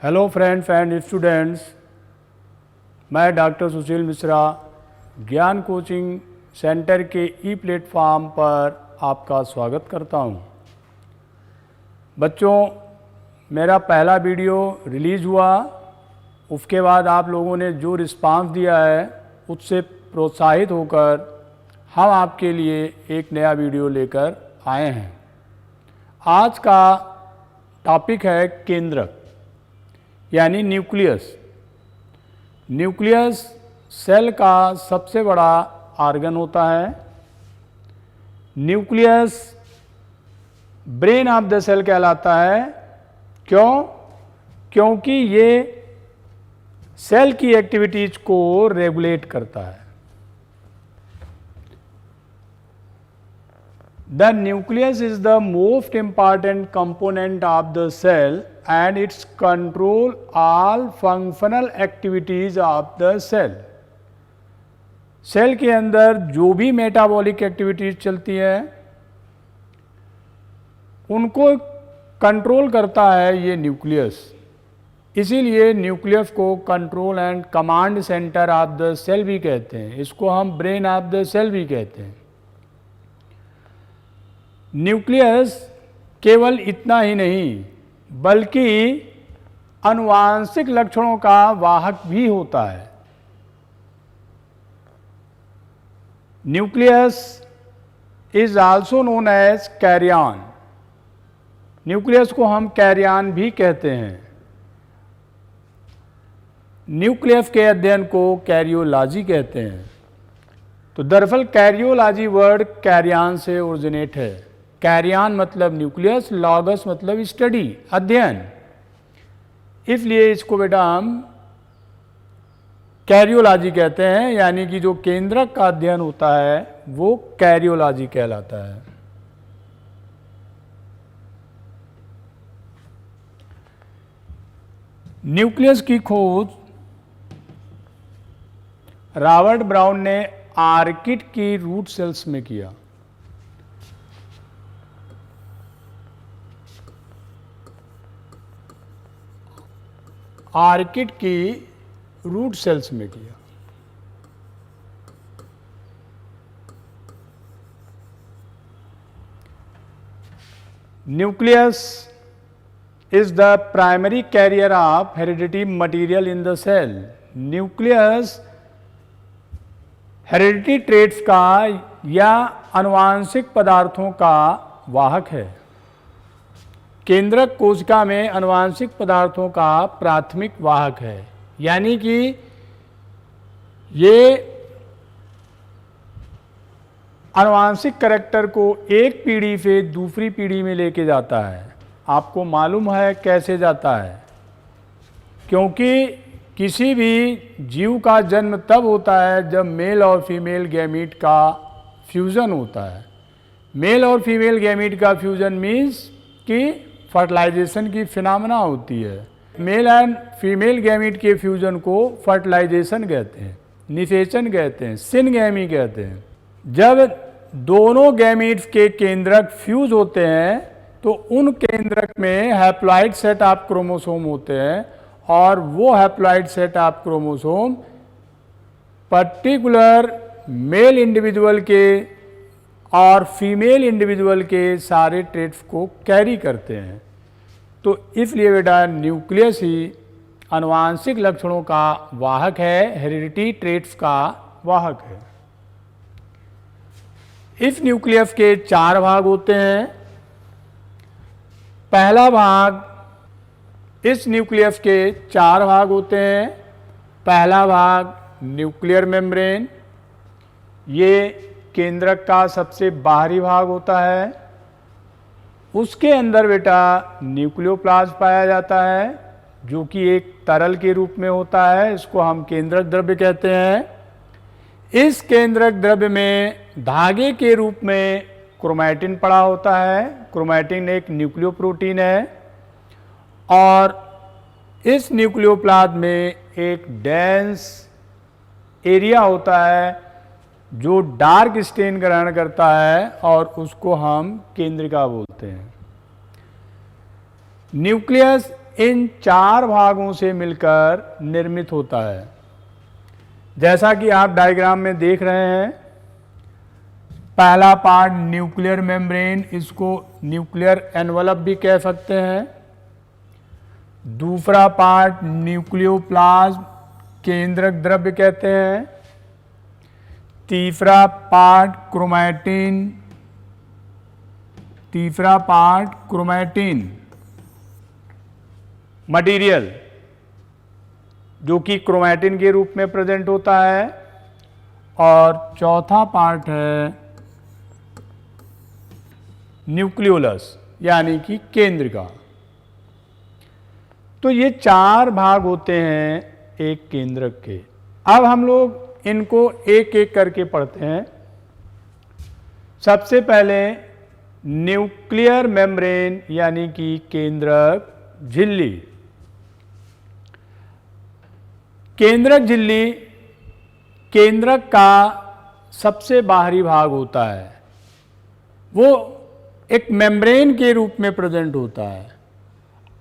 Hello friends and students, मैं doctor सुशील मिश्रा ज्ञान coaching centre के ई प्लेटफॉर्म पर आपका स्वागत करता हूं। बच्चों, मेरा पहला वीडियो रिलीज़ हुआ, उसके बाद आप लोगों ने जो रिस्पांस दिया है उससे प्रोत्साहित होकर हम आपके लिए एक नया वीडियो लेकर आए हैं। आज का टॉपिक है केंद्रक यानी न्यूक्लियस। न्यूक्लियस सेल का सबसे बड़ा ऑर्गन होता है। Nucleus brain of the cell कहलाता है। क्यों? क्योंकि ये सेल की एक्टिविटीज को रेगुलेट करता है। The nucleus is the most important component of the cell and its control all functional activities of the cell. Cell के अंदर जो भी मेटाबॉलिक एक्टिविटीज चलती है उनको कंट्रोल करता है ये न्यूक्लियस। इसीलिए न्यूक्लियस को control and command centre of the cell भी कहते हैं। इसको हम ब्रेन ऑफ द सेल भी कहते हैं। न्यूक्लियस केवल इतना ही नहीं बल्कि आनुवांशिक लक्षणों का वाहक भी होता है। Nucleus is also known as karyon. Nucleus को हम कैरियन भी कहते हैं। न्यूक्लियस के अध्ययन को कैरियोलॉजी कहते हैं। तो दरअसल कैरियोलॉजी वर्ड कैरियन से ओरिजिनेट है। कैरियन मतलब न्यूक्लियस, लॉगस मतलब स्टडी, अध्ययन। इसलिए इसको बेटा हम कैरियोलॉजी कहते हैं, यानी कि जो केंद्रक का अध्ययन होता है वो कैरियोलॉजी कहलाता है। न्यूक्लियस की खोज रॉबर्ट ब्राउन ने आर्किड की रूट सेल्स में किया। आर्किड की रूट सेल्स में किया। Nucleus is the primary carrier of heredity material in the cell. Nucleus heredity traits का या आनुवांशिक पदार्थों का वाहक है। केंद्रक कोशिका में आनुवांशिक पदार्थों का प्राथमिक वाहक है, यानी कि ये आनुवांशिक कैरेक्टर को एक पीढ़ी से दूसरी पीढ़ी में लेके जाता है। आपको मालूम है कैसे जाता है? क्योंकि किसी भी जीव का जन्म तब होता है जब मेल और फीमेल गैमीट का फ्यूजन होता है। मेल और फीमेल गैमीट का फ्यूजन मीन्स कि फर्टिलाइजेशन की फिनोमेना होती है। मेल एंड फीमेल गैमीट के फ्यूजन को फर्टिलाइजेशन कहते हैं, निषेचन कहते हैं, सिनगैमी कहते हैं। जब दोनों गैमीट्स के केंद्रक फ्यूज होते हैं तो उन केंद्रक में हैप्लॉइड सेट ऑफ क्रोमोसोम होते हैं और वो haploid set of chromosome particular male individual के और फीमेल इंडिविजुअल के सारे ट्रेट्स को कैरी करते हैं। तो इसलिए बेटा न्यूक्लियस ही आनुवांशिक लक्षणों का वाहक है, हेरिडिटी ट्रेट्स का वाहक है। इस न्यूक्लियस के 4 भाग होते हैं। पहला भाग, इस न्यूक्लियस के 4 भाग होते हैं। पहला भाग न्यूक्लियर मेम्ब्रेन, ये केंद्रक का सबसे बाहरी भाग होता है। उसके अंदर बेटा न्यूक्लियोप्लाज्म पाया जाता है जो कि एक तरल के रूप में होता है। इसको हम केंद्रक द्रव्य कहते हैं। इस केंद्रक द्रव्य में धागे के रूप में क्रोमैटिन पड़ा होता है। क्रोमैटिन एक न्यूक्लियोप्रोटीन है और इस न्यूक्लियोप्लाज्म में एक डेंस एरिया होता है जो डार्क स्टेन ग्रहण करता है और उसको हम केंद्रिका बोलते हैं। न्यूक्लियस इन 4 भागों से मिलकर निर्मित होता है। जैसा कि आप डायग्राम में देख रहे हैं, पहला पार्ट न्यूक्लियर मेम्ब्रेन, इसको न्यूक्लियर एनवलप भी कह सकते हैं। दूसरा पार्ट न्यूक्लियोप्लाज्म, केंद्रक द्रव्य कहते हैं। तीसरा पार्ट क्रोमैटिन मटेरियल, जो कि क्रोमैटिन के रूप में प्रेजेंट होता है। और चौथा पार्ट है न्यूक्लियोलस, यानी कि केंद्र का। तो ये 4 भाग होते हैं एक केंद्रक के। अब हम लोग इनको एक एक करके पढ़ते हैं। सबसे पहले न्यूक्लियर मेम्ब्रेन, यानी कि केंद्रक झिल्ली। केंद्रक झिल्ली केंद्रक का सबसे बाहरी भाग होता है। वो एक मेम्ब्रेन के रूप में प्रेजेंट होता है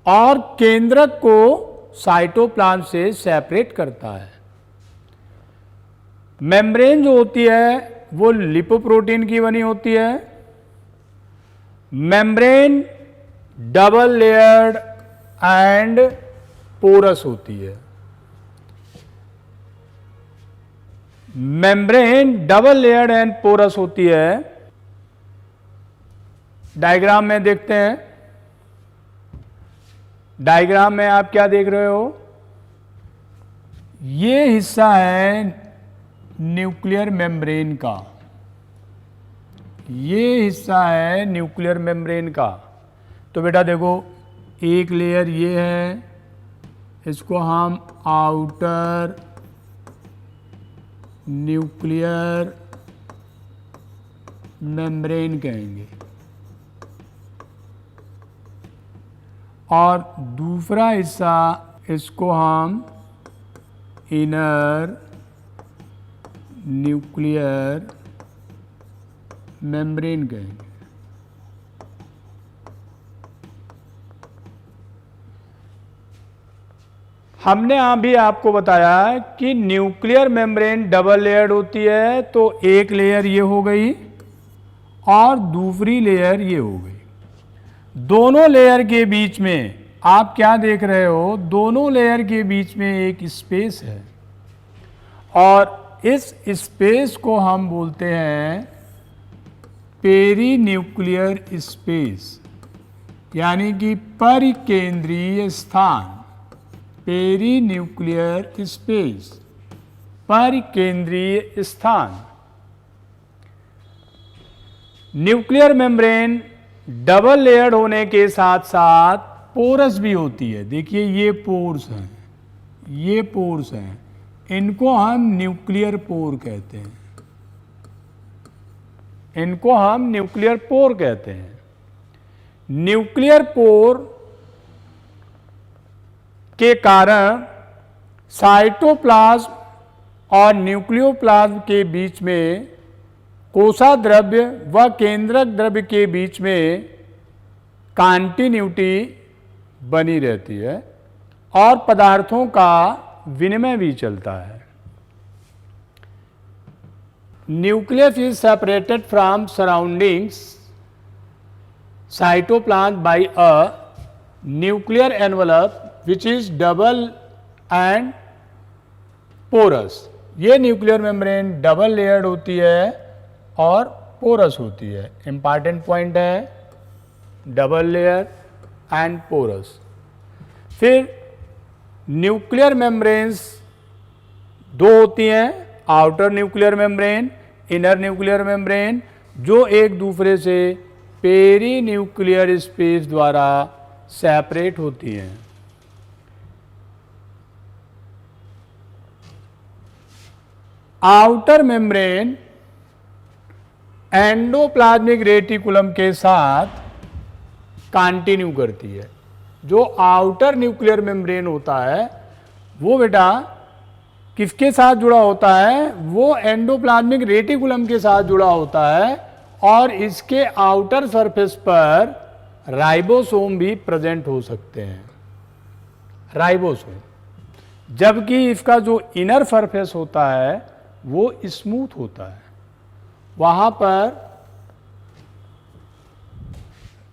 और केंद्रक को साइटोप्लाज्म से सेपरेट करता है। मेम्ब्रेन जो होती है वो लिपोप्रोटीन की बनी होती है। Membrane double layered and porous होती है। Membrane double layered and porous होती है। डायग्राम में देखते हैं। डायग्राम में आप क्या देख रहे हो? ये हिस्सा है न्यूक्लियर मेम्ब्रेन का। ये हिस्सा है न्यूक्लियर मेम्ब्रेन का। तो बेटा देखो, एक लेयर ये है, इसको हम आउटर न्यूक्लियर मेम्ब्रेन कहेंगे और दूसरा हिस्सा इसको हम इनर न्यूक्लियर मेम्ब्रेन कहेंगे। हमने अभी आपको बताया कि न्यूक्लियर मेम्ब्रेन डबल लेयर्ड होती है, तो एक लेयर ये हो गई और दूसरी लेयर ये हो गई। दोनों लेयर के बीच में आप क्या देख रहे हो? दोनों लेयर के बीच में एक स्पेस है और इस स्पेस को हम बोलते हैं पेरीन्यूक्लियर स्पेस, यानी कि परिकेंद्रीय स्थान। पेरीन्यूक्लियर स्पेस, परिकेंद्रीय स्थान। न्यूक्लियर मेम्ब्रेन डबल लेयर्ड होने के साथ साथ पोरस भी होती है। देखिए ये पोर्स हैं, ये पोर्स हैं, इनको हम न्यूक्लियर पोर कहते हैं। इनको हम न्यूक्लियर पोर कहते हैं। न्यूक्लियर पोर के कारण साइटोप्लाज्म और न्यूक्लियोप्लाज्म के बीच में कोसा द्रव्य व केंद्रक द्रव्य के बीच में कॉन्टिन्यूटी बनी रहती है और पदार्थों का विनिमय भी चलता है। Nucleus is separated from surroundings cytoplasm by a nuclear envelope which is double and porous। ये न्यूक्लियर मेम्ब्रेन डबल लेयर्ड होती है और पोरस होती है। इंपॉर्टेंट पॉइंट है, डबल लेयर एंड पोरस। फिर न्यूक्लियर मेम्ब्रेन्स दो होती हैं, outer nuclear membrane, inner nuclear membrane, जो एक दूसरे से पेरी न्यूक्लियर स्पेस द्वारा सेपरेट होती हैं। आउटर मेम्ब्रेन एंडोप्लाज्मिक रेटिकुलम के साथ कंटिन्यू करती है। जो आउटर न्यूक्लियर मेम्ब्रेन होता है वो बेटा किसके साथ जुड़ा होता है? वो एंडोप्लाज्मिक रेटिकुलम के साथ जुड़ा होता है और इसके आउटर सरफेस पर राइबोसोम भी प्रेजेंट हो सकते हैं। राइबोसोम, जबकि इसका जो इनर सरफेस होता है वो स्मूथ होता है, वहाँ पर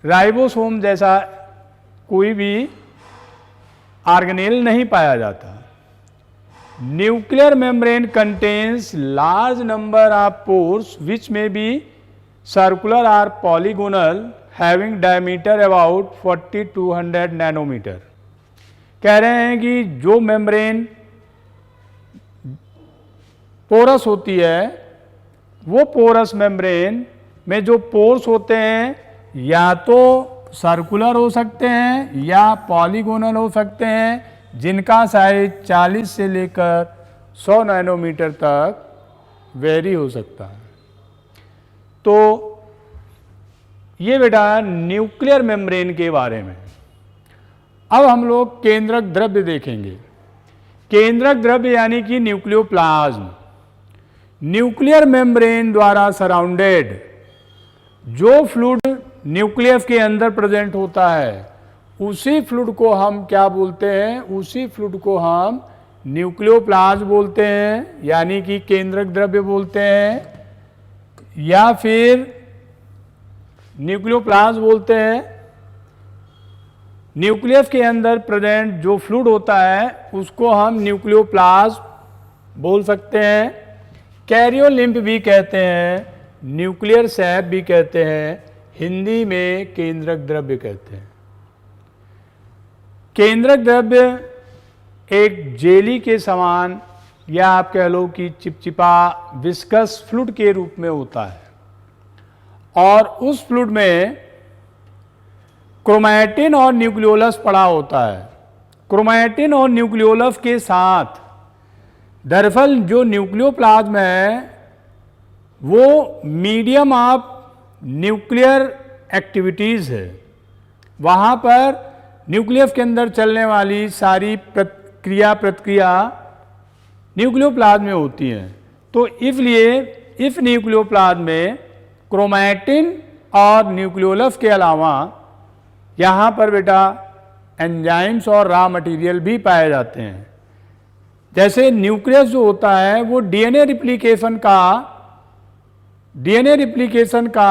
राइबोसोम जैसा कोई भी ऑर्गेनेल नहीं पाया जाता। Nuclear membrane contains large number of pores which may be circular और polygonal having diameter about 40 to 100 nanometre. कह रहे हैं कि जो मेम्ब्रेन पोरस होती है, वो पोरस मेम्ब्रेन में जो पोर्स होते हैं या तो सर्कुलर हो सकते हैं या पॉलीगोनल हो सकते हैं, जिनका साइज 40 से लेकर 100 नैनोमीटर तक वेरी हो सकता है। तो ये बेटा न्यूक्लियर मेम्ब्रेन के बारे में। अब हम लोग केंद्रक द्रव्य देखेंगे। केंद्रक द्रव्य यानी कि न्यूक्लियोप्लाज्म, न्यूक्लियर मेम्ब्रेन द्वारा सराउंडेड जो फ्लूइड न्यूक्लियस के अंदर प्रेजेंट होता है, उसी फ्लूइड को हम क्या बोलते हैं? उसी फ्लूइड को हम न्यूक्लियोप्लाज्म बोलते हैं, यानी कि केंद्रक द्रव्य बोलते हैं, या फिर न्यूक्लियोप्लाज्म बोलते हैं। न्यूक्लियस के अंदर प्रेजेंट जो फ्लूइड होता है उसको हम न्यूक्लियोप्लाज्म बोल सकते हैं। कैरियोलिम्फ भी कहते हैं, न्यूक्लियर सैप भी कहते हैं, हिंदी में केंद्रक द्रव्य कहते हैं। केंद्रक द्रव्य एक जेली के समान या आप कह लो कि चिपचिपा विस्कस फ्लूइड के रूप में होता है, और उस फ्लूइड में क्रोमैटिन और न्यूक्लियोलस पड़ा होता है। क्रोमैटिन और न्यूक्लियोलस के साथ दरअसल जो न्यूक्लियोप्लाज्म है वो मीडियम ऑफ न्यूक्लियर एक्टिविटीज़ है। वहाँ पर न्यूक्लियस के अंदर चलने वाली सारी प्रतिक्रिया न्यूक्लियोप्लाज्म में होती हैं। तो इसलिए इस न्यूक्लियोप्लाज्म में क्रोमैटिन और न्यूक्लियोलस के अलावा यहाँ पर बेटा एंजाइम्स और रॉ मटेरियल भी पाए जाते हैं। जैसे न्यूक्लियस जो होता है वो डीएनए रिप्लिकेशन का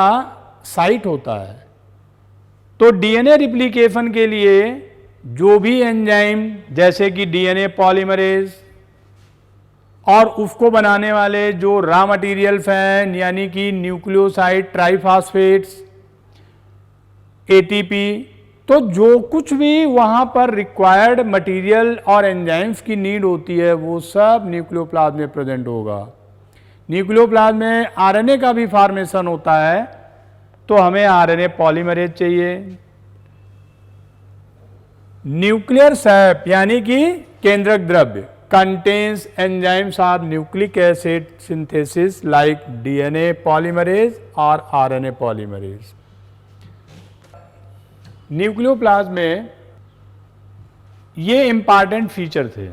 साइट होता है। तो डीएनए रिप्लिकेशन के लिए जो भी एंजाइम जैसे कि डीएनए पॉलीमरेज और उसको बनाने वाले जो रॉ मटेरियल्स हैं यानी कि न्यूक्लियोसाइड ट्राइफॉस्फेट्स, एटीपी, तो जो कुछ भी वहाँ पर रिक्वायर्ड मटेरियल और एंजाइम्स की नीड होती है वो सब न्यूक्लियोप्लाज्म में प्रेजेंट होगा। न्यूक्लियोप्लाज्म में आरएनए का भी फॉर्मेशन होता है, तो हमें आरएनए पॉलीमरेज चाहिए। न्यूक्लियर सैप यानी कि केंद्रक द्रव्य contains enzymes of nucleic acid synthesis like DNA polymerase और आरएनए पॉलीमरेज। न्यूक्लियोप्लाज्म में ये इंपॉर्टेंट फीचर थे।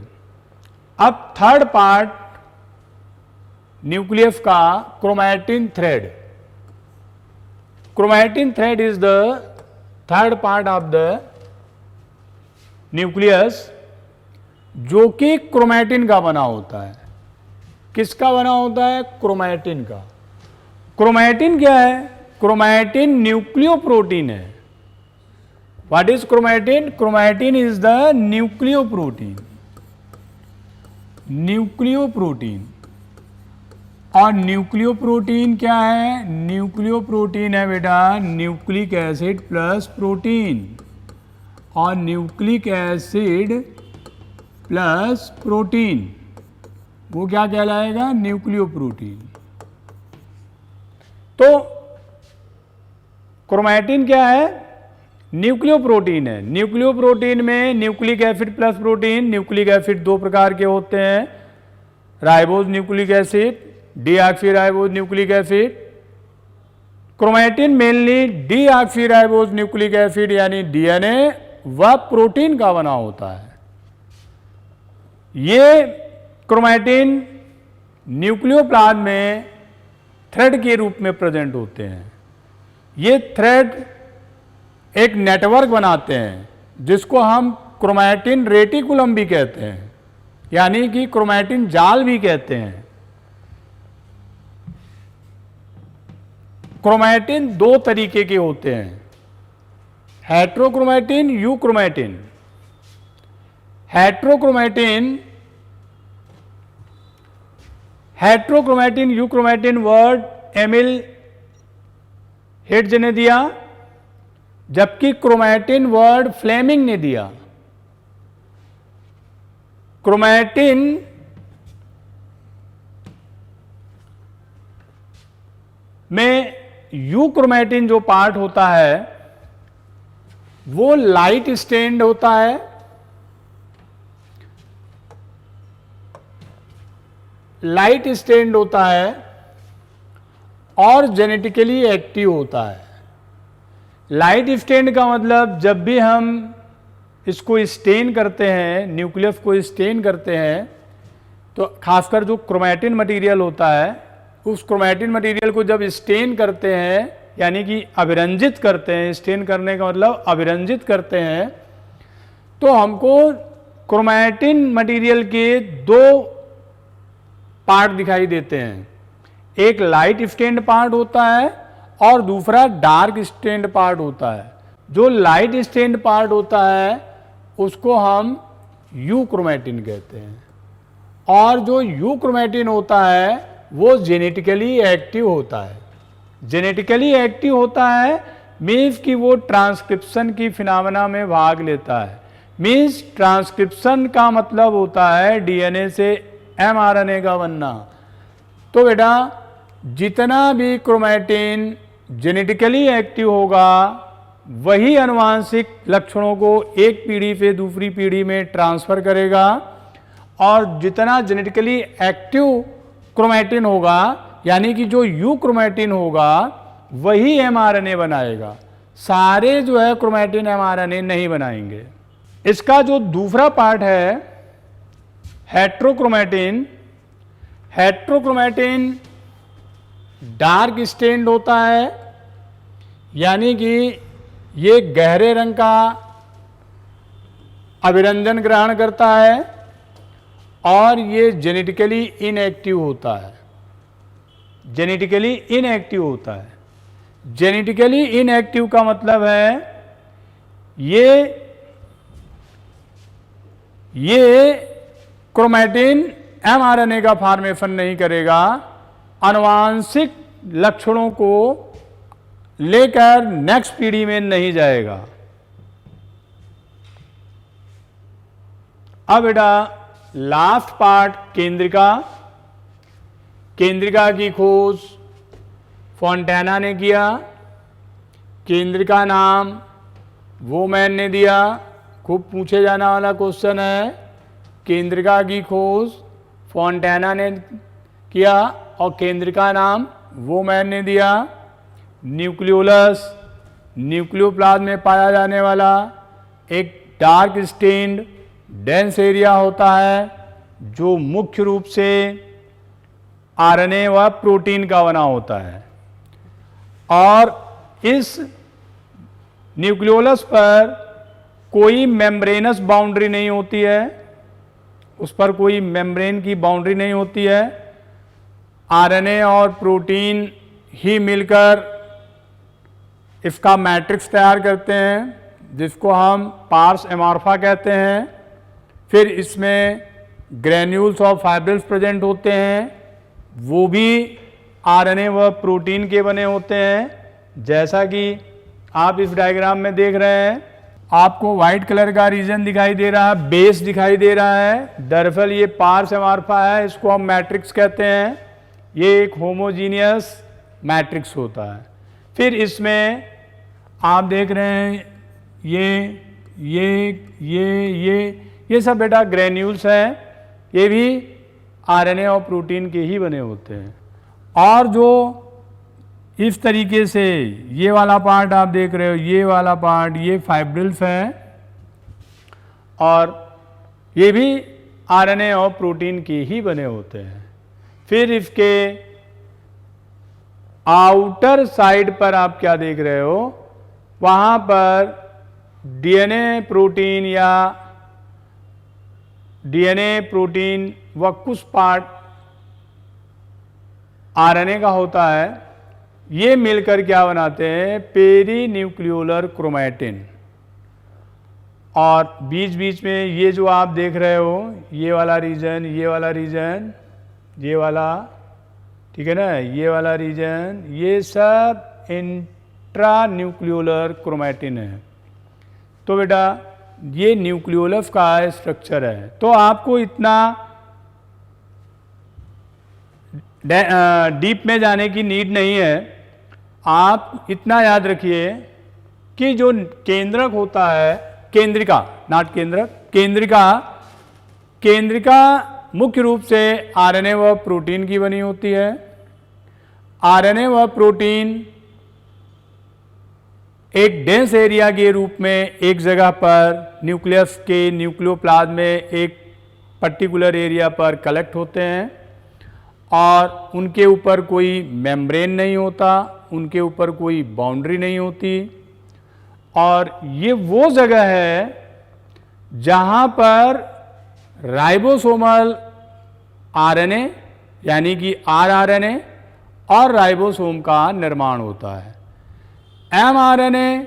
अब थर्ड पार्ट न्यूक्लियस का chromatin thread. Chromatin thread is the third part of the nucleus, जो कि क्रोमैटिन का बना होता है। किसका बना होता है? क्रोमैटिन का। क्रोमैटिन क्या है? क्रोमैटिन न्यूक्लियोप्रोटीन है। What is chromatin? Chromatin is the nucleoprotein. Nucleoprotein. और न्यूक्लियोप्रोटीन क्या है? न्यूक्लियोप्रोटीन है बेटा न्यूक्लिक एसिड प्लस प्रोटीन, और न्यूक्लिक एसिड प्लस प्रोटीन वो क्या कहलाएगा? न्यूक्लियोप्रोटीन। तो क्रोमैटिन क्या है? न्यूक्लियोप्रोटीन है। न्यूक्लियोप्रोटीन में nucleic acid plus protein. Nucleic acid दो प्रकार के होते हैं, ribose nucleic acid, deoxyribose nucleic acid. Chromatin mainly deoxyribose nucleic acid यानी डीएनए व प्रोटीन का बना होता है। ये क्रोमैटिन न्यूक्लियोप्लाज्म में थ्रेड के रूप में प्रेजेंट होते हैं। ये थ्रेड एक नेटवर्क बनाते हैं जिसको हम क्रोमैटिन रेटिकुलम भी कहते हैं, यानी कि क्रोमैटिन जाल भी कहते हैं। क्रोमैटिन दो तरीके के होते हैं, heterochromatin, euchromatin. Heterochromatin euchromatin word Emil Heitz ने दिया, जबकि क्रोमैटिन वर्ड फ्लेमिंग ने दिया। क्रोमैटिन में यूक्रोमैटिन जो पार्ट होता है वो लाइट स्टेन्ड होता है, और जेनेटिकली एक्टिव होता है। लाइट स्टेन्ड का मतलब जब भी हम इसको स्टेन करते हैं, न्यूक्लियस को स्टेन करते हैं, तो खासकर जो क्रोमैटिन मटेरियल होता है, उस क्रोमैटिन मटेरियल को जब स्टेन करते हैं, यानी कि अभिरंजित करते हैं, स्टेन करने का मतलब अभिरंजित करते हैं, तो हमको क्रोमैटिन मटेरियल के दो पार्ट दिखाई देते हैं। एक लाइट स्टेन्ड पार्ट होता है और दूसरा डार्क स्टेन्ड पार्ट होता है। जो लाइट स्टेन्ड पार्ट होता है उसको हम यूक्रोमैटिन कहते हैं, और जो यूक्रोमैटिन होता है वो जेनेटिकली एक्टिव होता है। जेनेटिकली एक्टिव होता है मीन्स कि वो ट्रांसक्रिप्शन की फिनोमेना में भाग लेता है। मीन्स ट्रांसक्रिप्शन का मतलब होता है डीएनए से एमआरएनए का बनना। तो बेटा जितना भी क्रोमैटिन जेनेटिकली एक्टिव होगा वही आनुवांशिक लक्षणों को एक पीढ़ी से दूसरी पीढ़ी में ट्रांसफर करेगा, और जितना जेनेटिकली एक्टिव क्रोमैटिन होगा, यानी कि जो यूक्रोमैटिन होगा, वही एमआरएनए बनाएगा। सारे जो है क्रोमैटिन एमआरएनए नहीं बनाएंगे। इसका जो दूसरा पार्ट है हेट्रोक्रोमैटिन, डार्क स्टेन्ड होता है, यानी कि ये गहरे रंग का अभिरंजन ग्रहण करता है, और ये जेनेटिकली इनएक्टिव होता है। जेनेटिकली इनएक्टिव का मतलब है ये क्रोमैटिन एमआरएनए का फॉर्मेशन नहीं करेगा, आनुवांशिक लक्षणों को लेकर नेक्स्ट पीढ़ी में नहीं जाएगा। अब बेटा लास्ट पार्ट केंद्रिका की खोज फॉन्टेना ने किया। केंद्रिका नाम वोमैन ने दिया। खूब पूछे जाने वाला क्वेश्चन है। केंद्रिका की खोज फॉन्टेना ने किया और केंद्रिका नाम वोमैन ने दिया। न्यूक्लियोलस, न्यूक्लियोप्लाज्म में पाया जाने वाला एक डार्क स्टेन्ड डेंस एरिया होता है जो मुख्य रूप से आरएनए व प्रोटीन का बना होता है, और इस न्यूक्लियोलस पर कोई मेम्ब्रेनस बाउंड्री नहीं होती है, उस पर कोई मेम्ब्रेन की बाउंड्री नहीं होती है। आरएनए और प्रोटीन ही मिलकर इसका मैट्रिक्स तैयार करते हैं जिसको हम पार्स एमॉर्फा कहते हैं। फिर इसमें ग्रेन्यूल्स और फाइब्रिल्स प्रेजेंट होते हैं, वो भी आरएनए व प्रोटीन के बने होते हैं। जैसा कि आप इस डायग्राम में देख रहे हैं, आपको व्हाइट कलर का रीजन दिखाई दे रहा है, बेस दिखाई दे रहा है। दरअसल ये पार्स एमॉर्फा है, इसको हम मैट्रिक्स कहते हैं। ये एक होमोजीनियस मैट्रिक्स होता है। फिर इसमें आप देख रहे हैं ये सब बेटा ग्रेन्यूल्स हैं, ये भी आरएनए और प्रोटीन के ही बने होते हैं। और जो इस तरीके से ये वाला पार्ट आप देख रहे हो, ये वाला पार्ट, ये फाइब्रिल्स हैं और ये भी आरएनए और प्रोटीन के ही बने होते हैं। फिर इसके आउटर साइड पर आप क्या देख रहे हो, वहाँ पर डीएनए प्रोटीन या डीएनए, प्रोटीन व कुछ पार्ट आरएनए का होता है, ये मिलकर क्या बनाते हैं, पेरीन्यूक्लियोलर क्रोमैटिन। और बीच बीच में ये जो आप देख रहे हो, ये वाला रीजन, ये वाला रीजन, ये वाला, ठीक है ना, ये वाला रीजन, ये सब इंट्रान्यूक्लियोलर क्रोमैटिन है। तो बेटा ये न्यूक्लियोलस का स्ट्रक्चर है। तो आपको इतना डीप में जाने की नीड नहीं है। आप इतना याद रखिए कि जो केंद्रक होता है, केंद्रिका, नॉट केंद्रक, केंद्रिका, केंद्रिका मुख्य रूप से आरएनए व प्रोटीन की बनी होती है। आरएनए व प्रोटीन एक डेंस एरिया के रूप में एक जगह पर न्यूक्लियस के न्यूक्लियोप्लाज्म में एक पर्टिकुलर एरिया पर कलेक्ट होते हैं और उनके ऊपर कोई मेम्ब्रेन नहीं होता, उनके ऊपर कोई बाउंड्री नहीं होती। और ये वो जगह है जहाँ पर राइबोसोमल आरएनए यानी कि आरआरएनए और राइबोसोम का निर्माण होता है। एमआरएनए,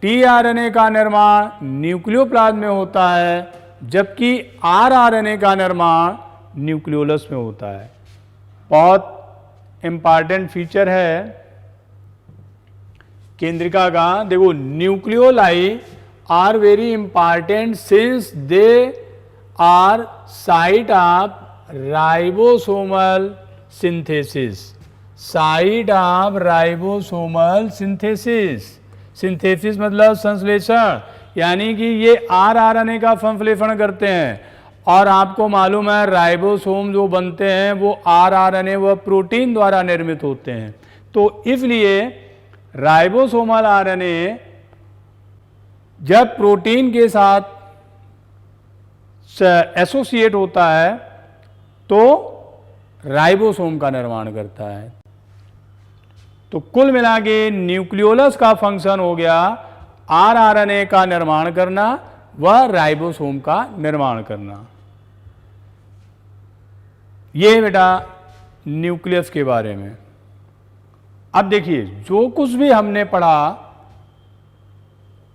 टीआरएनए का निर्माण न्यूक्लियोप्लाज्म में होता है, जबकि आरआरएनए का निर्माण न्यूक्लियोलस में होता है। बहुत इंपॉर्टेंट फीचर है केंद्रिका का। देखो, nucleoli are very important since they are site of ribosomal synthesis, site of ribosomal synthesis. Synthesis मतलब संश्लेषण, यानी कि ये आरआरएनए का संश्लेषण करते हैं। और आपको मालूम है राइबोसोम जो बनते हैं वो आरआरएनए व प्रोटीन द्वारा निर्मित होते हैं। तो इसलिए राइबोसोमल आरएनए जब प्रोटीन के साथ एसोसिएट होता है तो राइबोसोम का निर्माण करता है। तो कुल मिला के न्यूक्लियोलस का फंक्शन हो गया आरआरएनए का निर्माण करना व राइबोसोम का निर्माण करना। ये बेटा न्यूक्लियस के बारे में। अब देखिए, जो कुछ भी हमने पढ़ा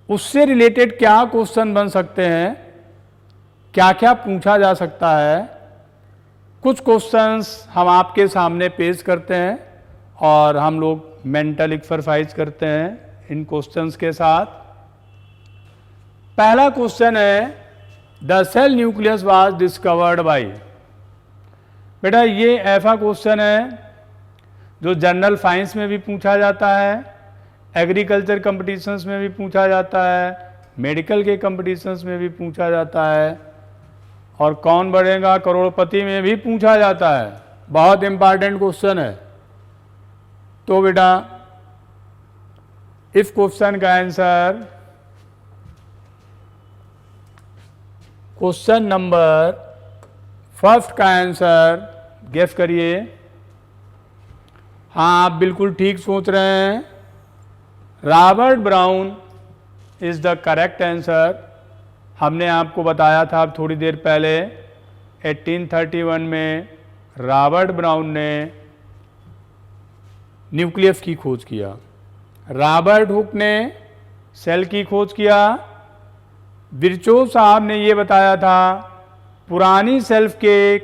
उससे रिलेटेड क्या क्वेश्चन बन सकते हैं, क्या क्या पूछा जा सकता है। कुछ क्वेश्चंस हम आपके सामने पेश करते हैं और हम लोग मेंटल एक्सरसाइज करते हैं इन क्वेश्चंस के साथ। पहला क्वेश्चन है, the cell nucleus was discovered by. बेटा ये ऐसा क्वेश्चन है जो जनरल साइंस में भी पूछा जाता है, एग्रीकल्चर कंपटीशंस में भी पूछा जाता है, मेडिकल के कंपटीशंस में भी पूछा जाता है और कौन बढ़ेगा करोड़पति में भी पूछा जाता है। बहुत इंपॉर्टेंट क्वेश्चन है। तो बेटा इस क्वेश्चन का आंसर, क्वेश्चन नंबर फर्स्ट का आंसर गेस करिए। हाँ, आप बिल्कुल ठीक सोच रहे हैं, Robert brown is the correct answer. हमने आपको बताया था अब थोड़ी देर पहले 1831 में रॉबर्ट ब्राउन ने न्यूक्लियस की खोज किया। रॉबर्ट हुक ने सेल की खोज किया। विर्चोव साहब ने ये बताया था पुरानी सेल्फ के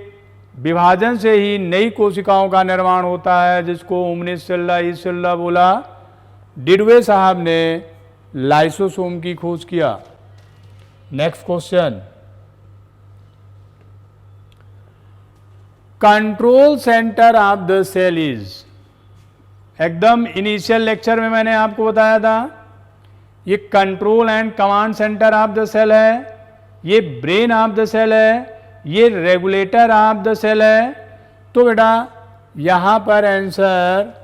विभाजन से ही नई कोशिकाओं का निर्माण होता है, जिसको उमनिस सेल्ला इस सेल्ला बोला। डिडवे साहब ने लाइसोसोम की खोज किया। Next question, control centre of the cell is. एकदम इनिशियल लेक्चर में मैंने आपको बताया था ये control and command centre of the cell है, ये ब्रेन ऑफ द सेल है, ये रेगुलेटर ऑफ द सेल है। तो बेटा यहाँ पर आंसर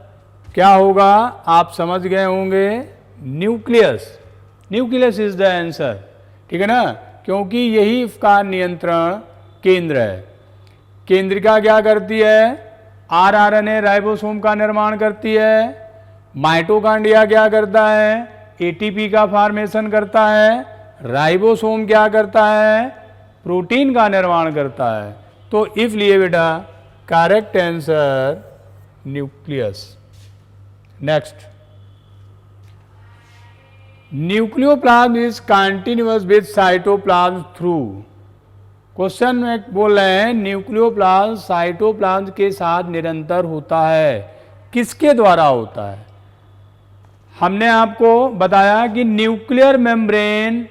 क्या होगा आप समझ गए होंगे, nucleus. Nucleus is the answer, ठीक है ना, क्योंकि यही इसका नियंत्रण केंद्र है। केंद्रिका क्या करती है, आरआरएनए राइबोसोम का निर्माण करती है। माइटोकॉन्ड्रिया क्या करता है, एटीपी का फॉर्मेशन करता है। राइबोसोम क्या करता है, प्रोटीन का निर्माण करता है। तो इसलिए बेटा correct answer nucleus. Next, nucleoplasm is continuous with cytoplasm through. Question में बोल रहे हैं न्यूक्लियोप्लाज्म साइटोप्लाज्म के साथ निरंतर होता है, किसके द्वारा होता है? हमने आपको बताया कि न्यूक्लियर मेम्ब्रेन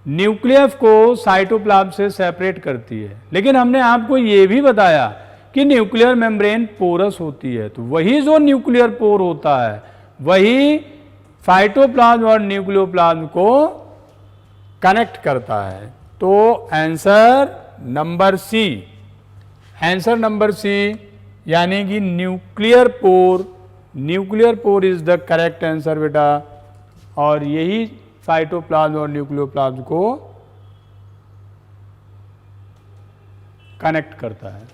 न्यूक्लियस को साइटोप्लाज्म से सेपरेट करती है, लेकिन हमने आपको यह भी बताया कि न्यूक्लियर मेम्ब्रेन पोरस होती है। तो वही जो न्यूक्लियर पोर होता है वही साइटोप्लाज्म और न्यूक्लियोप्लाज्म को कनेक्ट करता है। तो answer number C, answer number C यानी कि nuclear pore is the correct answer बेटा। और यही साइटोप्लाज्म और न्यूक्लियोप्लाज्म को कनेक्ट करता है।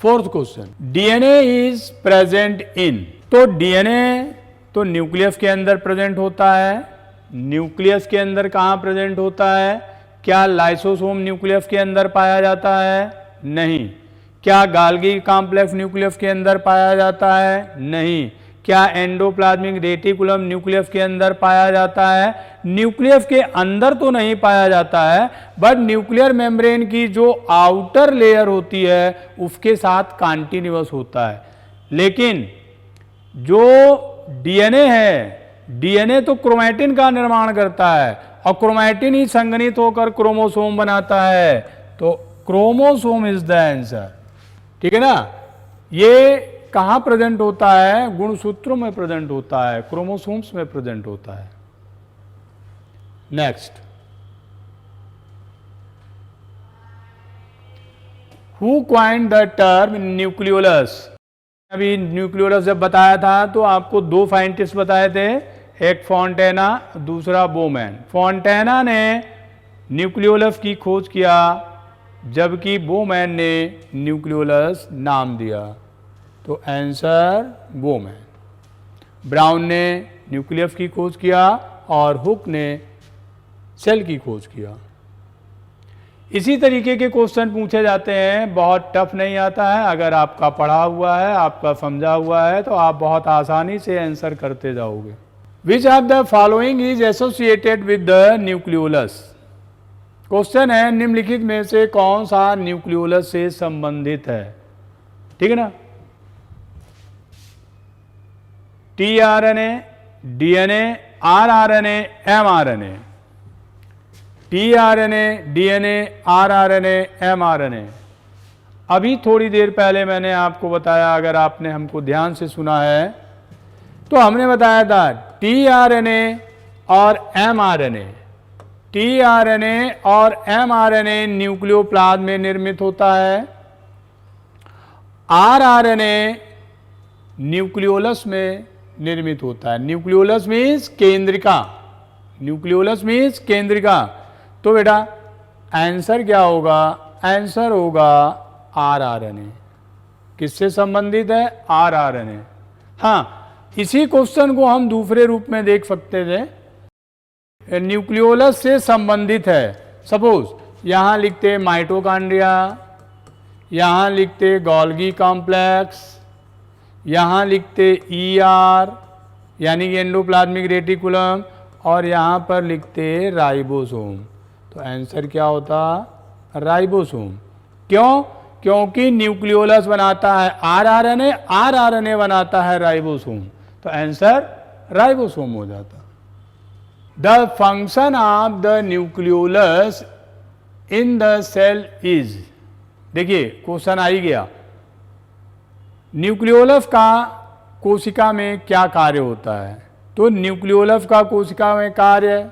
Fourth question, DNA is present in. तो डीएनए तो न्यूक्लियस के अंदर प्रेजेंट होता है। न्यूक्लियस के अंदर कहाँ प्रेजेंट होता है? क्या लाइसोसोम न्यूक्लियस के अंदर पाया जाता है? नहीं। क्या गाल्गी कॉम्प्लेक्स न्यूक्लियस के अंदर पाया जाता है? नहीं। क्या एंडोप्लाज्मिक रेटिकुलम न्यूक्लियस के अंदर पाया जाता है? न्यूक्लियस के अंदर तो नहीं पाया जाता है, बट न्यूक्लियर मेम्ब्रेन की जो आउटर लेयर होती है उसके साथ कंटिन्यूअस होता है। लेकिन जो डीएनए है, डीएनए तो क्रोमैटिन का निर्माण करता है और क्रोमैटिन ही संघनित होकर क्रोमोसोम बनाता है। तो क्रोमोसोम इज द आंसर, ठीक है ना। ये कहाँ प्रेजेंट होता है? गुणसूत्रों में प्रेजेंट होता है, क्रोमोसोम्स में प्रेजेंट होता है। Next, who coined the term nucleolus. अभी न्यूक्लियोलस जब बताया था तो आपको दो साइंटिस्ट बताए थे, एक फॉन्टेना, दूसरा बोमैन। फॉन्टेना ने न्यूक्लियोलस की खोज किया, जबकि बोमैन ने न्यूक्लियोलस नाम दिया। तो आंसर बोमैन। ब्राउन ने न्यूक्लियस की खोज किया और हुक ने सेल की खोज किया। इसी तरीके के क्वेश्चन पूछे जाते हैं, बहुत टफ नहीं आता है। अगर आपका पढ़ा हुआ है, आपका समझा हुआ है, तो आप बहुत आसानी से आंसर करते जाओगे। Which of the following is associated with the nucleolus. Question है निम्नलिखित में से कौन सा न्यूक्लियोलस से संबंधित है, ठीक है ना। TRNA, DNA, rRNA, mRNA. TRNA, DNA, rRNA, mRNA. अभी थोड़ी देर पहले मैंने आपको बताया, अगर आपने हमको ध्यान से सुना है तो हमने बताया था टीआरएनए और एमआरएनए। टीआरएनए और एमआरएनए न्यूक्लियोप्लाज्म में निर्मित होता है। आरआरएनए न्यूक्लियोलस में निर्मित होता है। न्यूक्लियोलस मीन्स केंद्रिका, न्यूक्लियोलस मीन्स केंद्रिका। तो बेटा आंसर क्या होगा? आंसर होगा आरआरएनए। किससे संबंधित है? आरआरएनए। हाँ, इसी क्वेश्चन को हम दूसरे रूप में देख सकते थे, न्यूक्लियोलस से संबंधित है। सपोज यहां लिखते माइटोकॉन्ड्रिया, यहां लिखते गोल्गी कॉम्प्लेक्स, यहां लिखते ईआर यानी कि एंडोप्लाज्मिक रेटिकुलम, और यहां पर लिखते राइबोसोम। तो आंसर क्या होता? राइबोसोम। क्यों? क्योंकि न्यूक्लियोलस बनाता है आरआरएनए, आरआरएनए बनाता है राइबोसोम। तो आंसर राइबोसोम हो जाता। The function of the nucleolus in the cell is. देखिए क्वेश्चन आ ही गया, न्यूक्लियोलस का कोशिका में क्या कार्य होता है? तो न्यूक्लियोलस का कोशिका में कार्य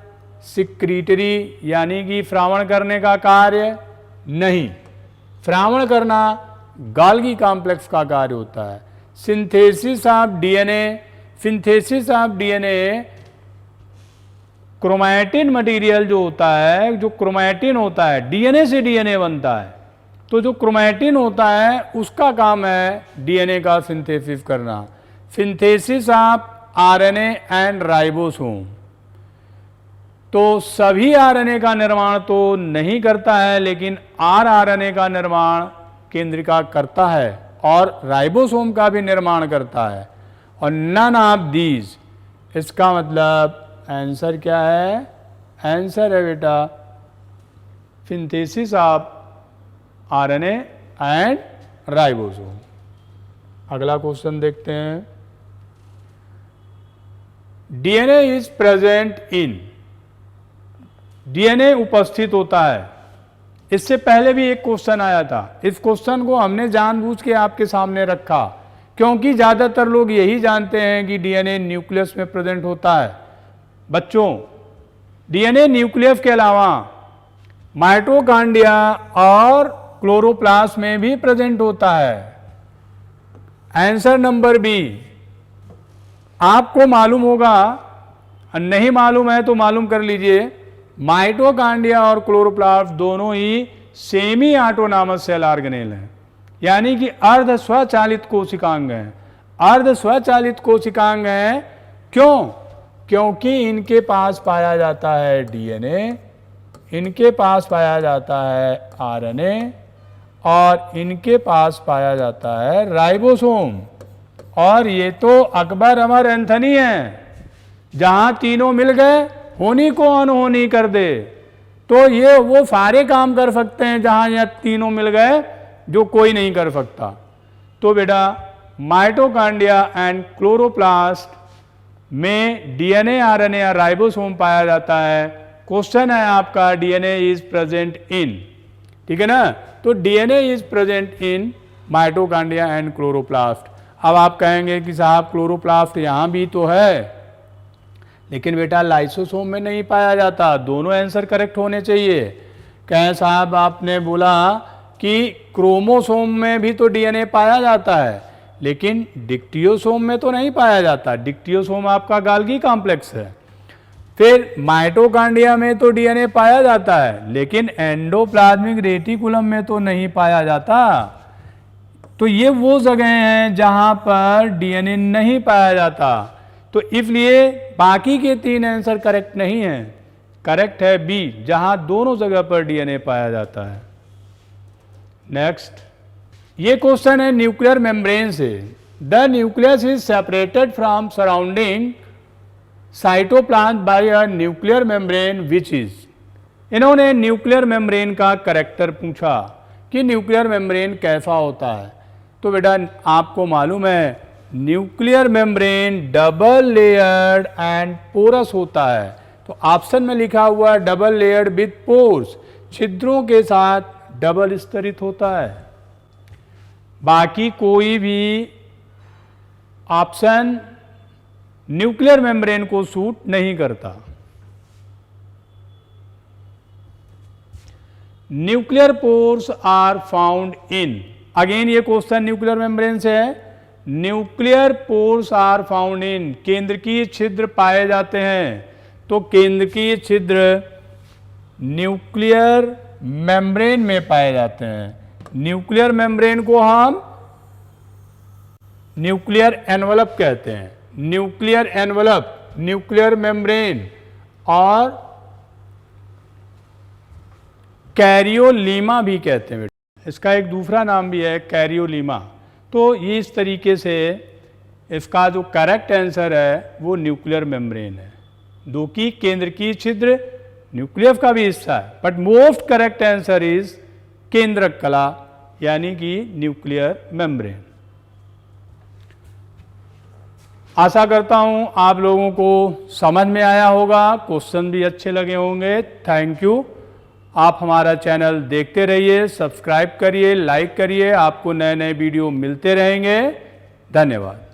सिक्रीटरी यानी कि श्रावण करने का कार्य नहीं। श्रावण करना गाल्गी कॉम्प्लेक्स का कार्य होता है। Synthesis of DNA, synthesis of DNA chromatin material जो होता है, जो क्रोमैटिन होता है, डीएनए से डीएनए बनता है। तो जो क्रोमैटिन होता है उसका काम है डीएनए का सिंथेसिस करना। Synthesis of RNA and ribosome. तो सभी आरएनए का निर्माण तो नहीं करता है, लेकिन आरएनए का निर्माण केंद्रिका करता है और राइबोसोम का भी निर्माण करता है। और नन ऑफ दीज, इसका मतलब आंसर क्या है? आंसर है बेटा synthesis of RNA and ribosome. अगला क्वेश्चन देखते हैं। DNA is present in, DNA उपस्थित होता है। इससे पहले भी एक क्वेश्चन आया था, इस क्वेश्चन को हमने जानबूझ के आपके सामने रखा क्योंकि ज्यादातर लोग यही जानते हैं कि डीएनए न्यूक्लियस में प्रेजेंट होता है। बच्चों, डीएनए न्यूक्लियस के अलावा माइटोकॉन्ड्रिया और क्लोरोप्लास्ट में भी प्रेजेंट होता है। Answer number B. आपको मालूम होगा, नहीं मालूम है तो मालूम कर लीजिए, माइटोकॉन्ड्रिया और क्लोरोप्लास्ट दोनों ही सेमी ऑटोनॉमस सेल ऑर्गेनेल हैं, यानी कि अर्ध स्वचालित कोशिकांग हैं। अर्ध स्वचालित कोशिकांग हैं क्यों? क्योंकि इनके पास पाया जाता है डीएनए, इनके पास पाया जाता है आरएनए और इनके पास पाया जाता है राइबोसोम। और ये तो अकबर अमर एंथनी है, जहां तीनों मिल गए होनी को अनहोनी कर दे। तो ये वो सारे काम कर सकते हैं जहां यह तीनों मिल गए, जो कोई नहीं कर सकता। तो बेटा माइटोकॉन्ड्रिया एंड क्लोरोप्लास्ट में डीएनए आरएनए या राइबोसोम पाया जाता है। क्वेश्चन है आपका डीएनए इज प्रेजेंट इन, ठीक है ना? तो DNA is present in mitochondria and chloroplast. अब आप कहेंगे कि साहब क्लोरोप्लास्ट यहां भी तो है, लेकिन बेटा लाइसोसोम में नहीं पाया जाता। दोनों आंसर करेक्ट होने चाहिए। कहें साहब आपने बोला कि क्रोमोसोम में भी तो डीएनए पाया जाता है, लेकिन डिक्टियोसोम में तो नहीं पाया जाता। डिक्टियोसोम आपका गाल्गी कॉम्प्लेक्स है। फिर माइटोकॉन्ड्रिया में तो डीएनए पाया जाता है, लेकिन एंडोप्लाज्मिक रेटिकुलम में तो नहीं पाया जाता। तो ये वो जगह हैं जहां पर डीएनए नहीं पाया जाता। तो इसलिए बाकी के तीन आंसर करेक्ट नहीं है। करेक्ट है बी, जहां दोनों जगह पर डीएनए पाया जाता है। नेक्स्ट, ये क्वेश्चन है न्यूक्लियर मेम्ब्रेन से। The nucleus is separated from surrounding cytoplasm by a nuclear membrane which is. इन्होंने न्यूक्लियर मेम्ब्रेन का कैरेक्टर पूछा कि न्यूक्लियर मेम्ब्रेन कैसा होता है। तो बेटा आपको मालूम है nuclear membrane double layered and porous होता है। तो ऑप्शन में लिखा हुआ डबल लेयर्ड विथ पोर्स, छिद्रों के साथ डबल स्तरित होता है। बाकी कोई भी ऑप्शन न्यूक्लियर मेम्ब्रेन को सूट नहीं करता। Nuclear pores are found in, again ये क्वेश्चन न्यूक्लियर मेम्ब्रेन से है। Nuclear pores are found in, केंद्रकीय छिद्र पाए जाते हैं। तो केंद्रकीय छिद्र न्यूक्लियर मेम्ब्रेन में पाए जाते हैं। न्यूक्लियर मेम्ब्रेन को हम न्यूक्लियर एनवलप कहते हैं। न्यूक्लियर एनवलप, न्यूक्लियर मेम्ब्रेन और कैरियोलीमा भी कहते हैं। इसका एक दूसरा नाम भी है कैरियोलीमा। तो ये इस तरीके से इसका जो करेक्ट आंसर है वो न्यूक्लियर मेम्ब्रेन है। दो की केंद्र की छिद्र न्यूक्लियस का भी हिस्सा है, but most correct answer is केंद्रक कला, यानी कि न्यूक्लियर मेम्ब्रेन। आशा करता हूं आप लोगों को समझ में आया होगा, क्वेश्चन भी अच्छे लगे होंगे। Thank you. आप हमारा चैनल देखते रहिए, सब्सक्राइब करिए, लाइक करिए, आपको नए नए वीडियो मिलते रहेंगे। धन्यवाद।